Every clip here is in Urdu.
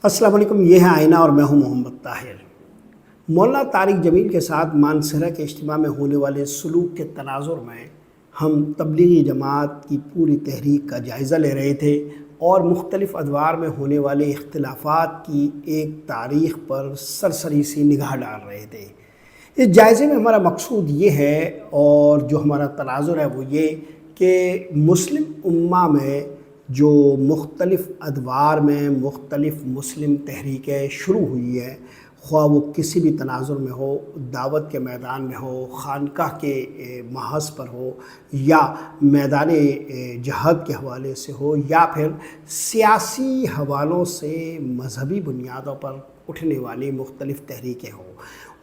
السلام علیکم، یہ ہے آئینہ اور میں ہوں محمد طاہر۔ مولانا طارق جمیل کے ساتھ مانسہرہ کے اجتماع میں ہونے والے سلوک کے تناظر میں ہم تبلیغی جماعت کی پوری تحریک کا جائزہ لے رہے تھے اور مختلف ادوار میں ہونے والے اختلافات کی ایک تاریخ پر سرسری سی نگاہ ڈال رہے تھے۔ اس جائزے میں ہمارا مقصود یہ ہے اور جو ہمارا تناظر ہے وہ یہ کہ مسلم امہ میں جو مختلف ادوار میں مختلف مسلم تحریکیں شروع ہوئی ہے، خواہ وہ کسی بھی تناظر میں ہو، دعوت کے میدان میں ہو، خانقاہ کے محاذ پر ہو، یا میدان جہاد کے حوالے سے ہو، یا پھر سیاسی حوالوں سے مذہبی بنیادوں پر اٹھنے والی مختلف تحریکیں ہوں،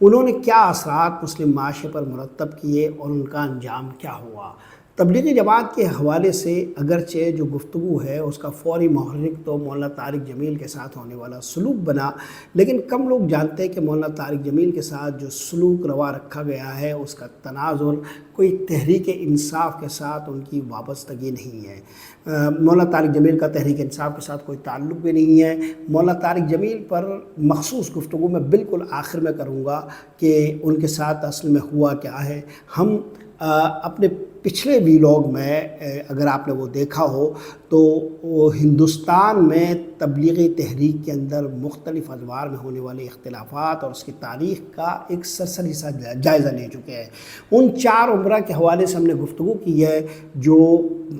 انہوں نے کیا اثرات مسلم معاشرے پر مرتب کیے اور ان کا انجام کیا ہوا۔ تبلیغی جماعت کے حوالے سے اگرچہ جو گفتگو ہے اس کا فوری محرک تو مولانا طارق جمیل کے ساتھ ہونے والا سلوک بنا، لیکن کم لوگ جانتے ہیں کہ مولانا طارق جمیل کے ساتھ جو سلوک روا رکھا گیا ہے اس کا تناظر کوئی تحریک انصاف کے ساتھ ان کی وابستگی نہیں ہے۔ مولانا طارق جمیل کا تحریک انصاف کے ساتھ کوئی تعلق بھی نہیں ہے۔ مولانا طارق جمیل پر مخصوص گفتگو میں بالکل آخر میں کروں گا کہ ان کے ساتھ اصل میں ہوا کیا ہے۔ ہم اپنے پچھلے ویلاگ میں اگر آپ نے وہ دیکھا ہو تو ہندوستان میں تبلیغی تحریک کے اندر مختلف ادوار میں ہونے والے اختلافات اور اس کی تاریخ کا ایک سرسری سا جائزہ لے چکے ہیں۔ ان 4 عمرہ کے حوالے سے ہم نے گفتگو کی ہے جو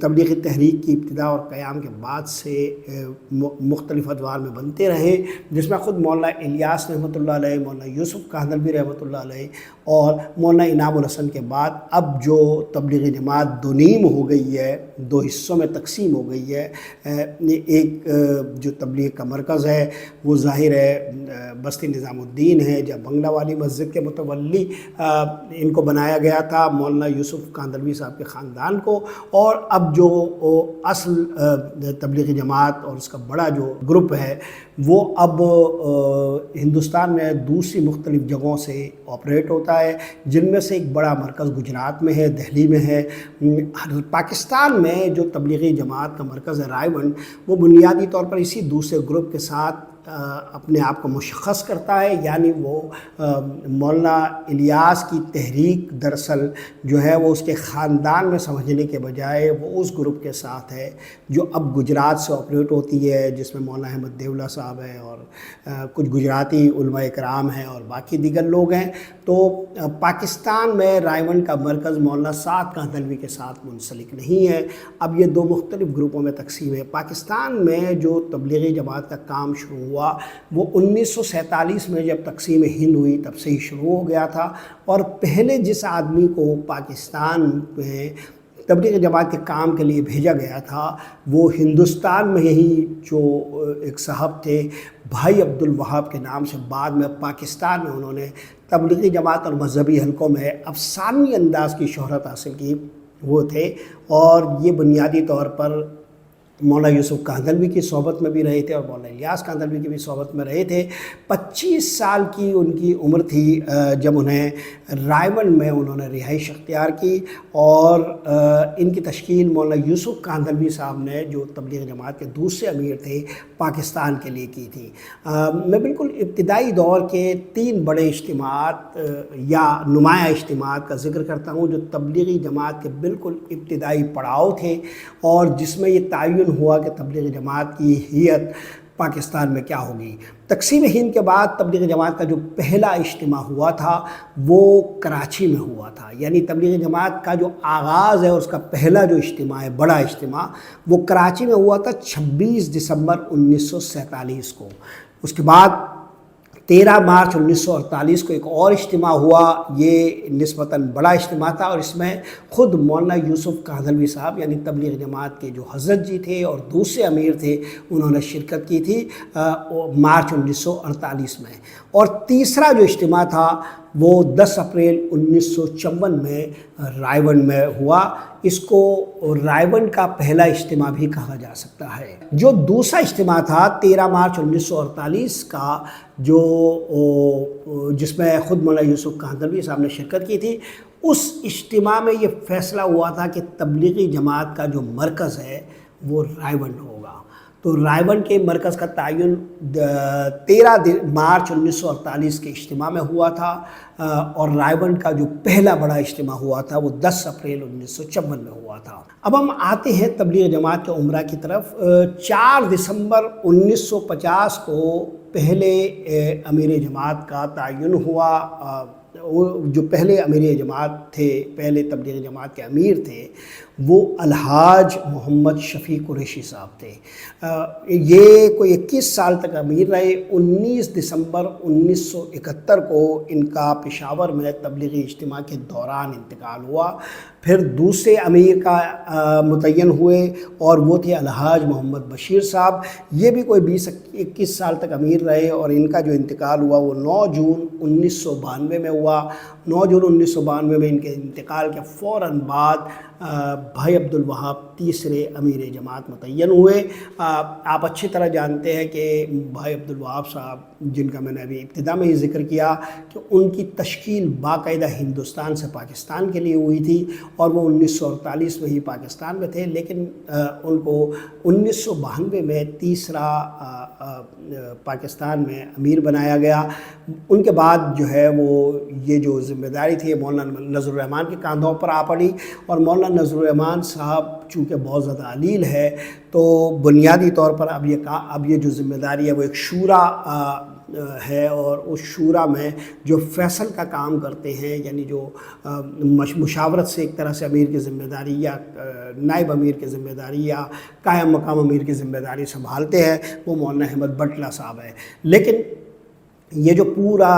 تبلیغی تحریک کی ابتدا اور قیام کے بعد سے مختلف ادوار میں بنتے رہے، جس میں خود مولانا الیاس رحمۃ اللہ علیہ، مولانا یوسف کاندھلوی رحمۃ اللہ علیہ اور مولانا انعام الحسن کے بعد اب جو تبلیغی جماعت 2 نیم ہو گئی ہے، 2 حصوں میں تقسیم ہو گئی ہے۔ ایک جو تبلیغ کا مرکز ہے وہ ظاہر ہے بستی نظام الدین ہے، جب بنگلہ والی مسجد کے متولی ان کو بنایا گیا تھا مولانا یوسف کاندھلوی صاحب کے خاندان کو، اور اب جو اصل تبلیغی جماعت اور اس کا بڑا جو گروپ ہے وہ اب ہندوستان میں دوسری مختلف جگہوں سے آپریٹ ہوتا ہے، جن میں سے ایک بڑا مرکز گجرات میں ہے، دہلی میں ہے۔ پاکستان میں جو تبلیغی جماعت کا مرکز ہے رائے ونڈ، وہ بنیادی طور پر اسی دوسرے گروپ کے ساتھ اپنے آپ کو مشخص کرتا ہے، یعنی وہ مولانا الیاس کی تحریک دراصل جو ہے وہ اس کے خاندان میں سمجھنے کے بجائے وہ اس گروپ کے ساتھ ہے جو اب گجرات سے آپریٹ ہوتی ہے، جس میں مولانا احمد دیولہ صاحب ہیں اور کچھ گجراتی علماء کرام ہیں اور باقی دیگر لوگ ہیں۔ تو پاکستان میں رائے ونڈ کا مرکز مولانا سعد کاندھلوی کے ساتھ منسلک نہیں ہے۔ اب یہ 2 مختلف گروپوں میں تقسیم ہے۔ پاکستان میں جو تبلیغی جماعت کا کام شروع ہوا وہ 1947 میں جب تقسیم ہند ہوئی تب سے ہی شروع ہو گیا تھا، اور پہلے جس آدمی کو پاکستان میں تبلیغی جماعت کے کام کے لیے بھیجا گیا تھا وہ ہندوستان میں ہی جو ایک صاحب تھے بھائی عبدالوہاب کے نام سے، بعد میں پاکستان میں انہوں نے تبلیغی جماعت اور مذہبی حلقوں میں افسانوی انداز کی شہرت حاصل کی، وہ تھے، اور یہ بنیادی طور پر مولانا یوسف کاندھلوی کی صحبت میں بھی رہے تھے اور مولانا الیاس کاندھلوی کی بھی صحبت میں رہے تھے۔ 25 سال کی ان کی عمر تھی جب انہیں رائے ونڈ میں انہوں نے رہائش اختیار کی، اور ان کی تشکیل مولانا یوسف کاندھلوی صاحب نے جو تبلیغ جماعت کے دوسرے امیر تھے پاکستان کے لیے کی تھی۔ میں بالکل ابتدائی دور کے 3 بڑے اجتماعات یا نمایاں اجتماعات کا ذکر کرتا ہوں جو تبلیغی جماعت کے بالکل ابتدائی پڑاؤ تھے، اور جس میں یہ تعین ہوا کہ تبلیغی جماعت کی حیت پاکستان میں کیا ہوگی۔ تقسیم ہند کے بعد تبلیغی جماعت کا جو پہلا اجتماع ہوا تھا وہ کراچی میں ہوا تھا، یعنی تبلیغی جماعت کا جو آغاز ہے اس کا پہلا جو اجتماع ہے، بڑا اجتماع، وہ کراچی میں ہوا تھا 26 دسمبر 1947 کو۔ اس کے بعد 13 مارچ 1948 کو ایک اور اجتماع ہوا، یہ نسبتاً بڑا اجتماع تھا، اور اس میں خود مولانا یوسف کاندھلوی صاحب یعنی تبلیغ جماعت کے جو حضرت جی تھے اور دوسرے امیر تھے انہوں نے شرکت کی تھی مارچ 1948 میں۔ اور تیسرا جو اجتماع تھا وہ 10 اپریل 1954 میں رائے ونڈ میں ہوا۔ اس کو رائے ونڈ کا پہلا اجتماع بھی کہا جا سکتا ہے۔ جو دوسرا اجتماع تھا 13 مارچ 1948 کا، جو جس میں خود مولانا یوسف کاندھلوی صاحب نے شرکت کی تھی، اس اجتماع میں یہ فیصلہ ہوا تھا کہ تبلیغی جماعت کا جو مرکز ہے وہ رائے ونڈ ہوگا۔ تو رائے ون کے مرکز کا تعین 13 مارچ 1948 کے اجتماع میں ہوا تھا، اور رائے ون کا جو پہلا بڑا اجتماع ہوا تھا وہ 10 اپریل 1954 میں ہوا تھا۔ اب ہم آتے ہیں تبلیغ جماعت کے عمرہ کی طرف۔ 4 دسمبر 1950 کو پہلے امیر جماعت کا تعین ہوا۔ جو پہلے امیر جماعت تھے، پہلے تبلیغ جماعت کے امیر تھے، وہ الحاج محمد شفیع قریشی صاحب تھے۔ یہ کوئی 21 سال تک امیر رہے۔ 19 دسمبر 1971 کو ان کا پشاور میں تبلیغی اجتماع کے دوران انتقال ہوا۔ پھر دوسرے امیر کا متعین ہوئے اور وہ تھے الحاج محمد بشیر صاحب۔ یہ بھی کوئی 21 سال تک امیر رہے، اور ان کا جو انتقال ہوا وہ 9 جون 1992 میں ہوا۔ 9 جون 1992 میں ان کے انتقال کے فوراً بعد بھائی عبدالوہاب تیسرے امیر جماعت متعین ہوئے۔ آپ اچھی طرح جانتے ہیں کہ بھائی عبدالوہاب صاحب، جن کا میں نے ابھی ابتدا میں ہی ذکر کیا کہ ان کی تشکیل باقاعدہ ہندوستان سے پاکستان کے لیے ہوئی تھی، اور وہ 1948 میں ہی پاکستان میں تھے، لیکن ان کو 1992 میں تیسرا پاکستان میں امیر بنایا گیا۔ ان کے بعد جو ہے وہ یہ جو ذمہ داری تھی مولانا نذر الرحمن کے کاندھوں پر آ پڑی، اور مولانا نذر الرحمن صاحب چونکہ بہت زیادہ علیل ہے، تو بنیادی طور پر اب یہ جو ذمہ داری ہے وہ ایک شورا ہے، اور اس شورا میں جو فیصل کا کام کرتے ہیں، یعنی جو مشاورت سے ایک طرح سے امیر کی ذمہ داری یا نائب امیر کی ذمہ داری یا قائم مقام امیر کی ذمہ داری سنبھالتے ہیں، وہ مولانا احمد بٹلہ صاحب ہے۔ لیکن یہ جو پورا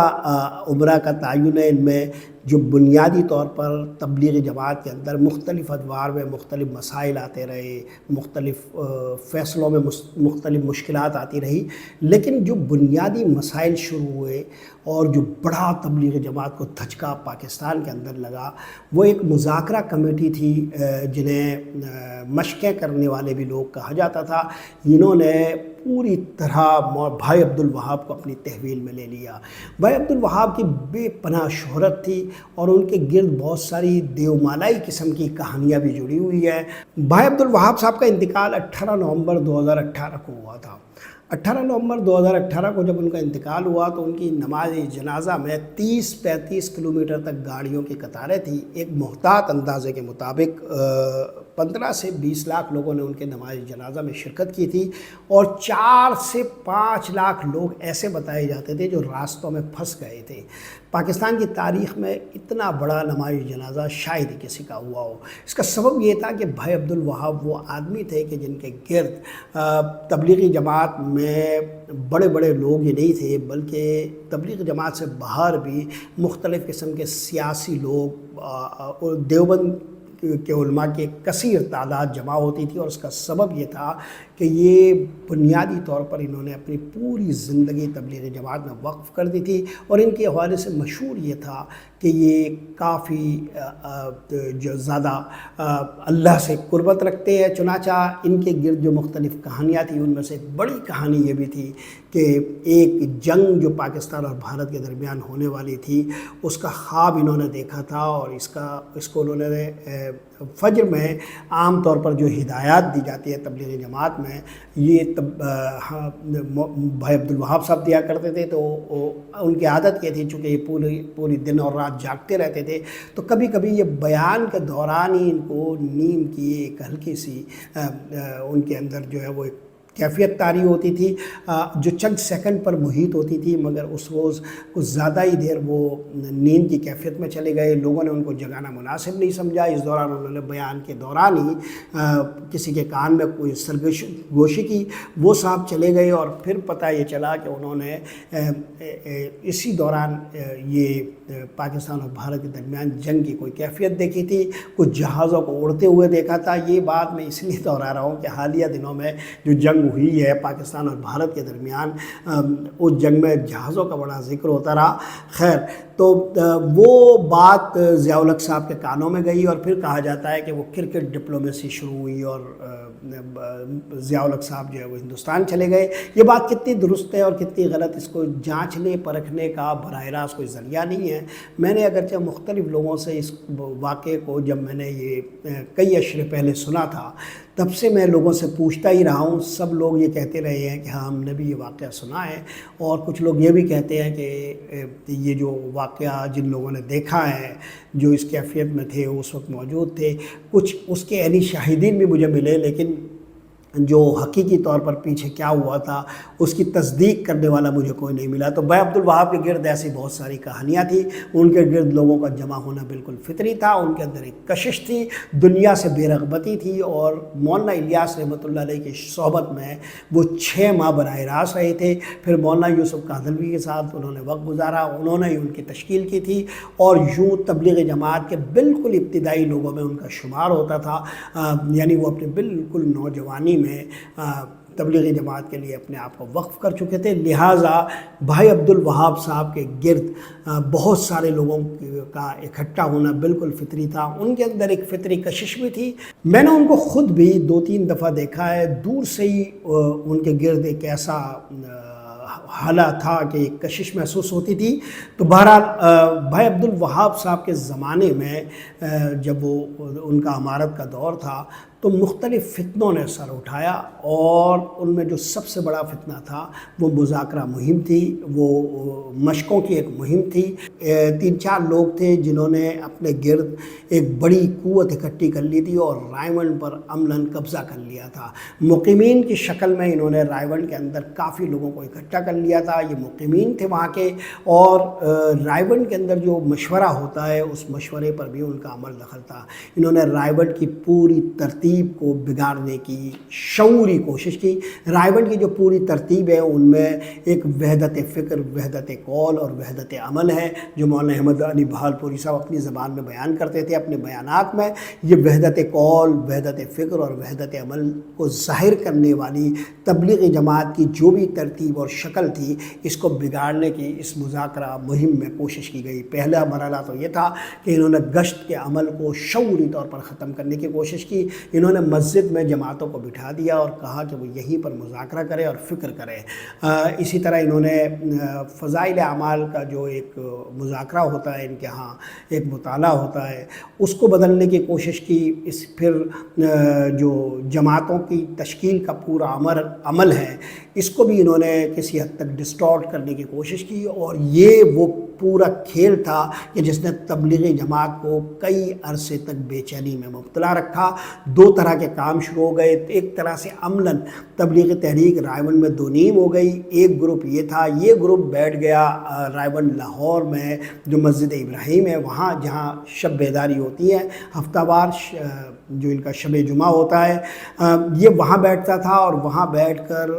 عمرہ کا تعین ہے، ان میں جو بنیادی طور پر تبلیغی جماعت کے اندر مختلف ادوار میں مختلف مسائل آتے رہے، مختلف فیصلوں میں مختلف مشکلات آتی رہی، لیکن جو بنیادی مسائل شروع ہوئے اور جو بڑا تبلیغی جماعت کو دھچکا پاکستان کے اندر لگا، وہ ایک مذاکرہ کمیٹی تھی، جنہیں مشقیں کرنے والے بھی لوگ کہا جاتا تھا۔ انہوں نے پوری طرح بھائی عبدالوہاب کو اپنی تحویل میں لے لیا۔ بھائی عبدالوہاب کی بے پناہ شہرت تھی، اور ان کے گرد بہت ساری دیومالائی قسم کی کہانیاں بھی جڑی ہوئی ہیں۔ بھائی عبدالوہاب صاحب کا انتقال 18 نومبر 2018 کو ہوا تھا۔ 18 نومبر 2018 کو جب ان کا انتقال ہوا تو ان کی نماز جنازہ میں 30-35 کلومیٹر تک گاڑیوں کی قطاریں تھیں۔ ایک محتاط اندازے کے مطابق 15 سے 20 لاکھ لوگوں نے ان کے نماز جنازہ میں شرکت کی تھی، اور 4 سے 5 لاکھ لوگ ایسے بتائے جاتے تھے جو راستوں میں پھنس گئے تھے۔ پاکستان کی تاریخ میں اتنا بڑا نماز جنازہ شاید ہی کسی کا ہوا ہو۔ اس کا سبب یہ تھا کہ بھائی عبدالوہاب وہ آدمی تھے کہ جن کے گرد تبلیغی جماعت میں بڑے بڑے لوگ ہی نہیں تھے، بلکہ تبلیغی جماعت سے باہر بھی مختلف قسم کے سیاسی لوگ اور دیوبند کے علماء کی کثیر تعداد جمع ہوتی تھی، اور اس کا سبب یہ تھا کہ یہ بنیادی طور پر انہوں نے اپنی پوری زندگی تبلیغی جماعت میں وقف کر دی تھی، اور ان کے حوالے سے مشہور یہ تھا کہ یہ کافی جو زیادہ اللہ سے قربت رکھتے ہیں۔ چنانچہ ان کے گرد جو مختلف کہانیاں تھیں، ان میں سے ایک بڑی کہانی یہ بھی تھی کہ ایک جنگ جو پاکستان اور بھارت کے درمیان ہونے والی تھی، اس کا خواب انہوں نے دیکھا تھا، اور اس کو انہوں نے فجر میں عام طور پر جو ہدایات دی جاتی ہے تبلیغی جماعت میں، یہ بھائی عبدالوہاب صاحب دیا کرتے تھے۔ تو ان کی عادت یہ تھی، چونکہ یہ پوری دن اور رات جاگتے رہتے تھے، تو کبھی کبھی یہ بیان کے دوران ہی ان کو نیند کی ایک ہلکی سی ان کے اندر جو ہے وہ ایک کیفیت طاری ہوتی تھی، جو چند سیکنڈ پر محیط ہوتی تھی، مگر اس روز کچھ زیادہ ہی دیر وہ نیند کی کیفیت میں چلے گئے۔ لوگوں نے ان کو جگانا مناسب نہیں سمجھا۔ اس دوران انہوں نے بیان کے دوران ہی کسی کے کان میں کوئی سرگوشی کی، وہ صاحب چلے گئے، اور پھر پتہ یہ چلا کہ انہوں نے اسی دوران یہ پاکستان اور بھارت کے درمیان جنگ کی کوئی کیفیت دیکھی تھی، کچھ جہازوں کو اڑتے ہوئے دیکھا تھا۔ یہ بات میں اس لیے دہرا رہا ہوں کہ حالیہ دنوں میں جو جنگ ہوئی ہے پاکستان اور بھارت کے درمیان، اس جنگ میں جہازوں کا بڑا ذکر ہوتا رہا۔ خیر، تو وہ بات ضیاء الحق صاحب کے کانوں میں گئی، اور پھر کہا جاتا ہے کہ وہ کرکٹ ڈپلومیسی شروع ہوئی، اور ضیاء الحق صاحب جو ہے وہ ہندوستان چلے گئے۔ یہ بات کتنی درست ہے اور کتنی غلط، اس کو جانچنے پرکھنے کا براہ راست کوئی ذریعہ نہیں ہے۔ ہیں۔ میں نے اگرچہ مختلف لوگوں سے اس واقعے کو جب میں نے یہ کئی اشرے پہلے سنا تھا تب سے میں لوگوں سے پوچھتا ہی رہا ہوں، سب لوگ یہ کہتے رہے ہیں کہ ہاں ہم نے بھی یہ واقعہ سنا ہے، اور کچھ لوگ یہ بھی کہتے ہیں کہ یہ جو واقعہ جن لوگوں نے دیکھا ہے، جو اس کیفیت میں تھے اس وقت موجود تھے، کچھ اس کے عینی شاہدین بھی مجھے ملے، لیکن جو حقیقی طور پر پیچھے کیا ہوا تھا اس کی تصدیق کرنے والا مجھے کوئی نہیں ملا۔ تو بھائی عبدالوہاب کے گرد ایسی بہت ساری کہانیاں تھیں، ان کے گرد لوگوں کا جمع ہونا بالکل فطری تھا، ان کے اندر ایک کشش تھی، دنیا سے بے رغبتی تھی، اور مولانا الیاس رحمۃ اللہ علیہ کی صحبت میں وہ 6 ماہ براہ راست رہے تھے۔ پھر مولانا یوسف کاندھلوی کے ساتھ انہوں نے وقت گزارا، انہوں نے ان کی تشکیل کی تھی، اور یوں تبلیغ جماعت کے بالکل ابتدائی لوگوں میں ان کا شمار ہوتا تھا، یعنی وہ اپنے بالکل نوجوانی میں تبلیغی جماعت کے لیے اپنے آپ کو وقف کر چکے تھے۔ لہٰذا بھائی عبدالوہاب صاحب کے گرد بہت سارے لوگوں کا اکٹھا ہونا بالکل فطری تھا، ان کے اندر ایک فطری کشش بھی تھی۔ میں نے ان کو خود بھی 2-3 دفعہ دیکھا ہے، دور سے ہی ان کے گرد ایک ایسا حالت تھا کہ ایک کشش محسوس ہوتی تھی۔ تو بہرحال بھائی عبدالوہاب صاحب کے زمانے میں جب وہ ان کا امارت کا دور تھا تو مختلف فتنوں نے سر اٹھایا، اور ان میں جو سب سے بڑا فتنہ تھا وہ مذاکرہ مہم تھی، وہ مشقوں کی ایک مہم تھی۔ 3-4 لوگ تھے جنہوں نے اپنے گرد ایک بڑی قوت اکٹھی کر لی تھی اور رائے پر عملاً قبضہ کر لیا تھا۔ مقیمین کی شکل میں انہوں نے رائے کے اندر کافی لوگوں کو اکٹھا کر لیا تھا، یہ مقیمین تھے وہاں کے، اور رائے کے اندر جو مشورہ ہوتا ہے اس مشورے پر بھی ان کا عمل دخل تھا۔ انہوں نے رائے کی پوری ترتیب کو بگاڑنے کی شعوری کوشش کی۔ رائے کی جو پوری ترتیب ہے ان میں ایک وحدت فکر، وحدت قول اور وحدت عمل ہے، جو مولانا احمد علی بہالپوری صاحب اپنی زبان میں بیان کرتے تھے اپنے بیانات میں۔ یہ وحدت قول، وحدت فکر اور وحدت عمل کو ظاہر کرنے والی تبلیغی جماعت کی جو بھی ترتیب اور شکل تھی، اس کو بگاڑنے کی اس مذاکرہ مہم میں کوشش کی گئی۔ پہلا مرحلہ تو یہ تھا کہ انہوں نے گشت کے عمل کو شعوری طور پر ختم کرنے کی کوشش کی۔ انہوں نے مسجد میں جماعتوں کو بٹھا دیا اور کہا کہ وہ یہیں پر مذاکرہ کرے اور فکر کرے۔ اسی طرح انہوں نے فضائل اعمال کا جو ایک مذاکرہ ہوتا ہے ان کے ہاں، ایک مطالعہ ہوتا ہے، اس کو بدلنے کی کوشش کی۔ پھر جو جماعتوں کی تشکیل کا پورا عمل ہے اس کو بھی انہوں نے کسی حد تک ڈسٹارٹ کرنے کی کوشش کی، اور یہ وہ پورا کھیل تھا کہ جس نے تبلیغی جماعت کو کئی عرصے تک بے چینی میں مبتلا رکھا۔ 2 طرح کے کام شروع ہو گئے۔ ایک طرح سے عملاً تبلیغی تحریک رائے میں 2 نیم ہو گئی۔ ایک گروپ یہ تھا، یہ گروپ بیٹھ گیا رائے لاہور میں جو مسجد ابراہیم ہے وہاں، جہاں شب بیداری ہوتی ہے ہفتہ وار، جو ان کا شب جمعہ ہوتا ہے، یہ وہاں بیٹھتا تھا، اور وہاں بیٹھ کر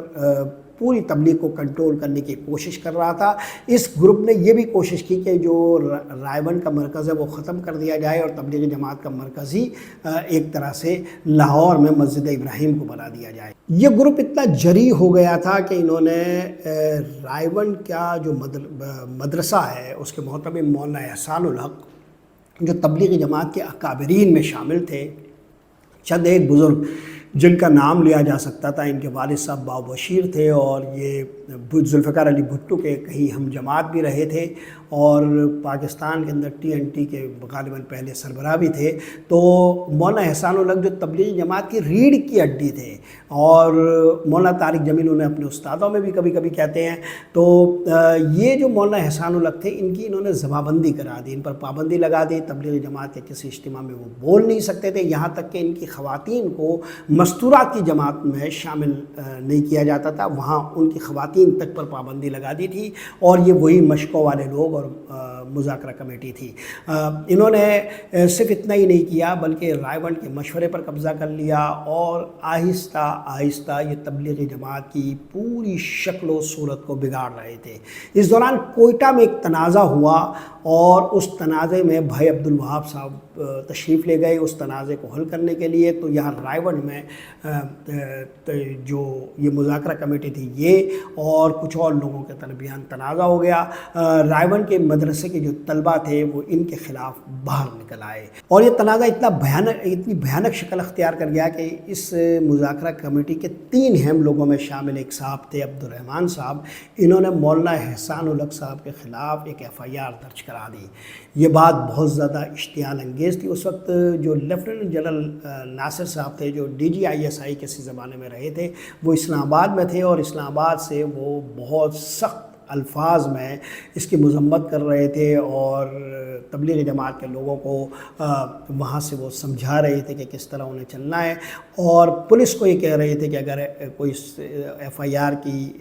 پوری تبلیغ کو کنٹرول کرنے کی کوشش کر رہا تھا۔ اس گروپ نے یہ بھی کوشش کی کہ جو رائے کا مرکز ہے وہ ختم کر دیا جائے، اور تبلیغی جماعت کا مرکز ہی ایک طرح سے لاہور میں مسجد ابراہیم کو بنا دیا جائے۔ یہ گروپ اتنا جری ہو گیا تھا کہ انہوں نے رائے کا جو مدرسہ ہے اس کے محتمم مولانا احسان الحق، جو تبلیغی جماعت کے اکابرین میں شامل تھے، چند ایک بزرگ جن کا نام لیا جا سکتا تھا، ان کے والد صاحب باو بشیر تھے، اور یہ ذوالفقار علی بھٹو کے کہیں ہم جماعت بھی رہے تھے، اور پاکستان کے اندر TNT کے غالباً پہلے سربراہ بھی تھے۔ تو مولانا احسان الحق جو تبلیغی جماعت کی ریڑھ کی ہڈی تھے، اور مولانا طارق جمیل انہیں اپنے استادوں میں بھی کبھی کبھی کہتے ہیں، تو یہ جو مولانا احسان الحق تھے انہوں نے زبابندی کرا دی، ان پر پابندی لگا دی۔ تبلیغی جماعت کے کسی اجتماع میں وہ بول نہیں سکتے تھے، یہاں تک کہ ان کی خواتین کو مستورات کی جماعت میں شامل نہیں کیا جاتا تھا، وہاں ان کی خواتین تک پر پابندی لگا دی تھی، اور یہ وہی مشقوں والے لوگ اور مذاکرہ کمیٹی تھی۔ انہوں نے صرف اتنا ہی نہیں کیا بلکہ رائے کے مشورے پر قبضہ کر لیا، اور آہستہ آہستہ یہ تبلیغی جماعت کی پوری شکل و صورت کو بگاڑ رہے تھے۔ اس دوران کوئٹہ میں ایک تنازع ہوا، اور اس تنازع میں بھائی عبدالوہاب صاحب تشریف لے گئے اس تنازع کو حل کرنے کے لیے، تو یہاں رائے میں جو یہ مذاکرہ کمیٹی تھی یہ اور کچھ اور لوگوں کے درمیان تنازع ہو گیا۔ رائے کے مدرسے کے جو طلبہ تھے وہ ان کے خلاف باہر نکل آئے، اور یہ تنازع اتنی بھیانک شکل اختیار کر گیا کہ اس مذاکرہ کمیٹی کے 3 اہم لوگوں میں شامل ایک صاحب تھے عبد الرحمن صاحب، انہوں نے مولانا احسان الحق صاحب کے خلاف ایک FIR درج کرا دی۔ یہ بات بہت زیادہ اشتعال انگیز تھی۔ اس وقت جو لیفٹیننٹ جنرل ناصر صاحب تھے جو DG ISI کسی زمانے میں رہے تھے، وہ اسلام آباد میں تھے، اور اسلام آباد سے وہ بہت سخت الفاظ میں اس کی مذمت کر رہے تھے، اور تبلیغ جماعت کے لوگوں کو وہاں سے وہ سمجھا رہے تھے کہ کس طرح انہیں چلنا ہے، اور پولیس کو یہ کہہ رہے تھے کہ اگر کوئی FIR کی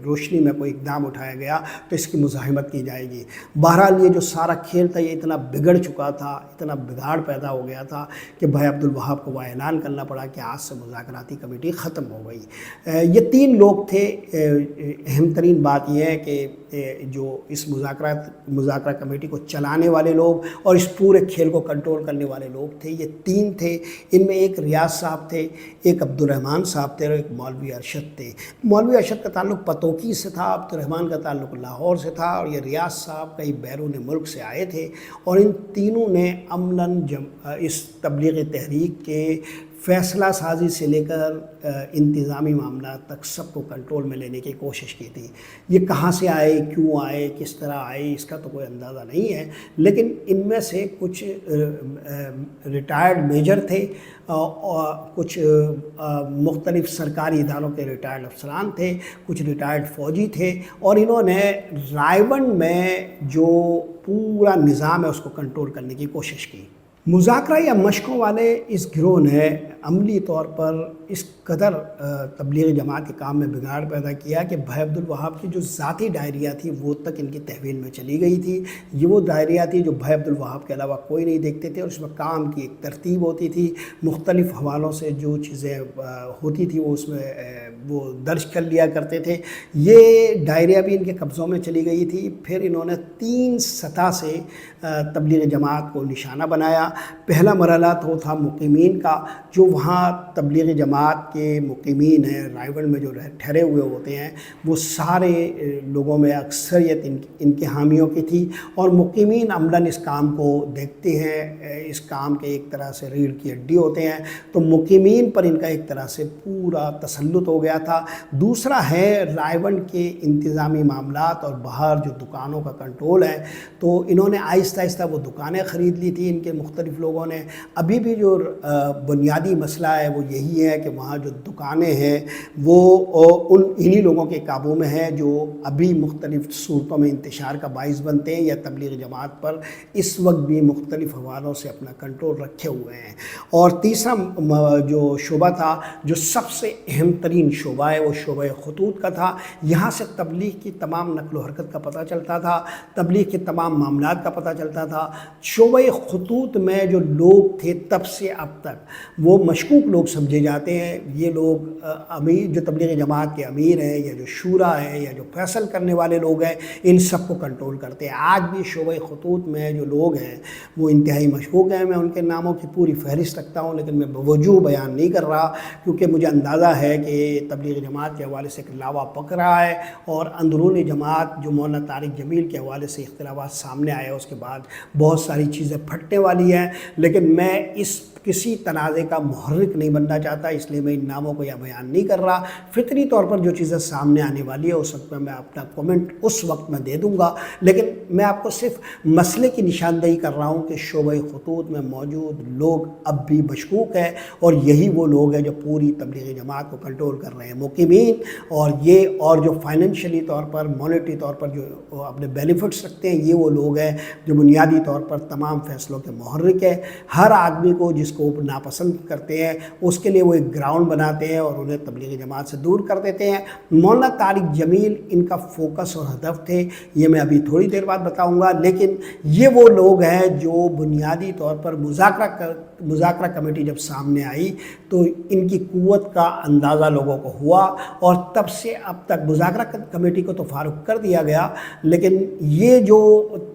روشنی میں کوئی اقدام اٹھایا گیا تو اس کی مزاحمت کی جائے گی۔ بہرحال یہ جو سارا کھیل تھا یہ اتنا بگڑ چکا تھا، اتنا بگاڑ پیدا ہو گیا تھا کہ بھائی عبد الوہاب کو وہ اعلان کرنا پڑا کہ آج سے مذاکراتی کمیٹی ختم ہو گئی۔ یہ 3 لوگ تھے۔ اہم ترین بات یہ ہے کہ جو اس مذاکرہ کمیٹی کو چلانے والے لوگ اور اس پورے کھیل کو کنٹرول کرنے والے لوگ تھے، یہ 3 تھے۔ ان میں ایک ریاض صاحب تھے، ایک عبد الرحمن صاحب تھے، اور ایک مولوی ارشد تھے۔ مولوی ارشد کا تعلق پتوکی سے تھا، عبد الرحمن کا تعلق لاہور سے تھا، اور یہ ریاض صاحب کئی بیرون ملک سے آئے تھے، اور ان تینوں نے عملاً اس تبلیغ تحریک کے فیصلہ سازی سے لے کر انتظامی معاملات تک سب کو کنٹرول میں لینے کی کوشش کی تھی۔ یہ کہاں سے آئے، کیوں آئے، کس طرح آئے، اس کا تو کوئی اندازہ نہیں ہے، لیکن ان میں سے کچھ ریٹائرڈ میجر تھے، اور کچھ مختلف سرکاری اداروں کے ریٹائرڈ افسران تھے، کچھ ریٹائرڈ فوجی تھے، اور انہوں نے رائے میں جو پورا نظام ہے اس کو کنٹرول کرنے کی کوشش کی۔ مذاکرہ یا مشقوں والے اس گروہ نے عملی طور پر اس قدر تبلیغ جماعت کے کام میں بگاڑ پیدا کیا کہ بھائی عبد الوہاب کی جو ذاتی ڈائریاں تھی وہ تک ان کی تحویل میں چلی گئی تھی۔ یہ وہ ڈائریاں تھی جو بھائی عبد الوہاب کے علاوہ کوئی نہیں دیکھتے تھے، اور اس میں کام کی ایک ترتیب ہوتی تھی، مختلف حوالوں سے جو چیزیں ہوتی تھی وہ اس میں وہ درج کر لیا کرتے تھے۔ یہ ڈائریاں بھی ان کے قبضوں میں چلی گئی تھی۔ پھر انہوں نے 3 سطح سے تبلیغ جماعت کو نشانہ بنایا۔ پہلا مرحلہ تو تھا مقیمین کا، جو وہاں تبلیغ جماعت کے مقیمین ہیں، رائے میں جو ٹھہرے ہوئے ہوتے ہیں، وہ سارے لوگوں میں اکثریت ان کے حامیوں کی تھی، اور مقیمین عملاً اس کام کو دیکھتے ہیں، اس کام کے ایک طرح سے ریڑھ کی ہڈی ہوتے ہیں، تو مقیمین پر ان کا ایک طرح سے پورا تسلط ہو گیا تھا۔ دوسرا ہے رائے کے انتظامی معاملات اور باہر جو دکانوں کا کنٹرول ہے، تو انہوں نے آہستہ آہستہ وہ دکانیں خرید لی تھی ان کے مختلف لوگوں نے۔ ابھی بھی جو بنیادی مسئلہ ہے وہ یہی ہے کہ وہاں جو دکانیں ہیں وہ انہی لوگوں کے قابو میں ہیں جو ابھی مختلف صورتوں میں انتشار کا باعث بنتے ہیں، یا تبلیغ جماعت پر اس وقت بھی مختلف حوالوں سے اپنا کنٹرول رکھے ہوئے ہیں۔ اور تیسرا جو شعبہ تھا، جو سب سے اہم ترین شعبہ ہے، وہ شعبہ خطوط کا تھا۔ یہاں سے تبلیغ کی تمام نقل و حرکت کا پتہ چلتا تھا، تبلیغ کے تمام معاملات کا پتہ چلتا تھا۔ شعبہ خطوط میں جو لوگ تھے تب سے اب تک وہ مشکوک لوگ سمجھے جاتے ہیں۔ یہ لوگ امیر، جو تبلیغ جماعت کے امیر ہیں، یا جو شورا ہے، یا جو فیصل کرنے والے لوگ ہیں، ان سب کو کنٹرول کرتے ہیں۔ آج بھی شعبہ خطوط میں جو لوگ ہیں وہ انتہائی مشکوک ہیں۔ میں ان کے ناموں کی پوری فہرست رکھتا ہوں، لیکن میں بوجوہ بیان نہیں کر رہا، کیونکہ مجھے اندازہ ہے کہ تبلیغ جماعت کے حوالے سے ایک لاوا پک رہا ہے، اور اندرونی جماعت جو مولانا طارق جمیل کے حوالے سے اختلافات سامنے آئے اس کے بعد بہت ساری چیزیں پھٹنے والی ہیں، لیکن میں اس کسی تنازع کا محرک نہیں بننا چاہتا، اس لیے میں ان ناموں کو یا بیان نہیں کر رہا۔ فطری طور پر جو چیزیں سامنے آنے والی ہے اس وقت میں اپنا کومنٹ اس وقت میں دے دوں گا، لیکن میں آپ کو صرف مسئلے کی نشاندہی کر رہا ہوں کہ شعبہ خطوط میں موجود لوگ اب بھی مشکوک ہیں، اور یہی وہ لوگ ہیں جو پوری تبلیغ جماعت کو کنٹرول کر رہے ہیں، مقیمین، اور جو فائنینشلی طور پر، مانیٹری طور پر جو اپنے بینیفٹس رکھتے ہیں، یہ وہ لوگ ہیں جو بنیادی طور پر تمام فیصلوں کے محرک ہیں۔ ہر آدمی کو جس کو ناپسند کرتے ہیں اس کے لیے وہ ایک گراؤنڈ بناتے ہیں اور انہیں تبلیغ جماعت سے دور کر دیتے ہیں۔ مولانا طارق جمیل ان کا فوکس اور ہدف تھے، یہ میں ابھی تھوڑی دیر بعد بتاؤں گا، لیکن یہ وہ لوگ ہیں جو بنیادی طور پر مذاکرہ مذاکرہ کمیٹی جب سامنے آئی تو ان کی قوت کا اندازہ لوگوں کو ہوا، اور تب سے اب تک مذاکرہ کمیٹی کو تو فارغ کر دیا گیا، لیکن یہ جو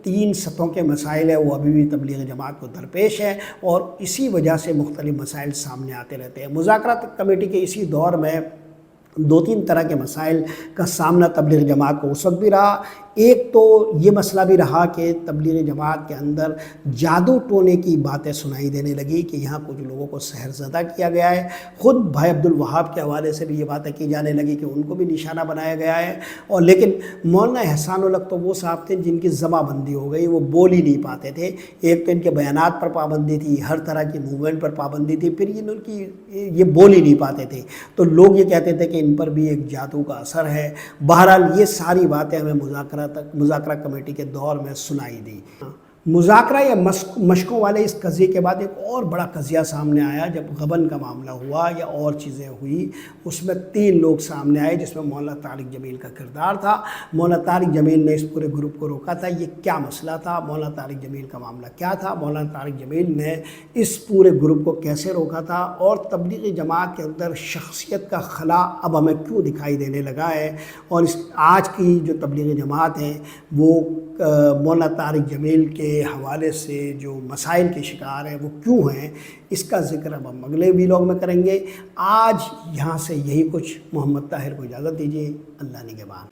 3 سطحوں کے مسائل ہیں وہ ابھی بھی تبلیغ جماعت کو درپیش ہے، اور اسی وجہ سے مختلف مسائل سامنے آتے رہتے ہیں۔ مذاکرہ کمیٹی کے اسی دور میں 2-3 طرح کے مسائل کا سامنا تبلیغ جماعت کو اس وقت بھی رہا۔ ایک تو یہ مسئلہ بھی رہا کہ تبلیغ جماعت کے اندر جادو ٹونے کی باتیں سنائی دینے لگی کہ یہاں کچھ لوگوں کو سحر زدہ کیا گیا ہے۔ خود بھائی عبدالوہاب کے حوالے سے بھی یہ باتیں کی جانے لگی کہ ان کو بھی نشانہ بنایا گیا ہے، اور لیکن مولانا احسان الحق تو وہ صاحب تھے جن کی زباں بندی ہو گئی، وہ بول ہی نہیں پاتے تھے۔ ایک تو ان کے بیانات پر پابندی تھی، ہر طرح کی موومنٹ پر پابندی تھی، پھر یہ بول ہی نہیں پاتے تھے، تو لوگ یہ کہتے تھے کہ ان پر بھی ایک جادو کا اثر ہے۔ بہرحال یہ ساری باتیں ہمیں مذاکرہ کمیٹی کے دور میں سنائی دی۔ مذاکرہ یا مشقوں والے اس قضیے کے بعد ایک اور بڑا قضیہ سامنے آیا جب غبن کا معاملہ ہوا یا اور چیزیں ہوئی۔ اس میں 3 لوگ سامنے آئے جس میں مولانا طارق جمیل کا کردار تھا۔ مولانا طارق جمیل نے اس پورے گروپ کو روکا تھا۔ یہ کیا مسئلہ تھا؟ مولانا طارق جمیل کا معاملہ کیا تھا؟ مولانا طارق جمیل نے اس پورے گروپ کو کیسے روکا تھا؟ اور تبلیغی جماعت کے اندر شخصیت کا خلا اب ہمیں کیوں دکھائی دینے لگا ہے؟ اور آج کی جو تبلیغی جماعت ہے وہ مولانا طارق جمیل کے حوالے سے جو مسائل کے شکار ہیں وہ کیوں ہیں، اس کا ذکر اب ہم اگلے ویلاگ میں کریں گے۔ آج یہاں سے یہی کچھ۔ محمد طاہر کو اجازت دیجیے۔ اللہ نگہبان۔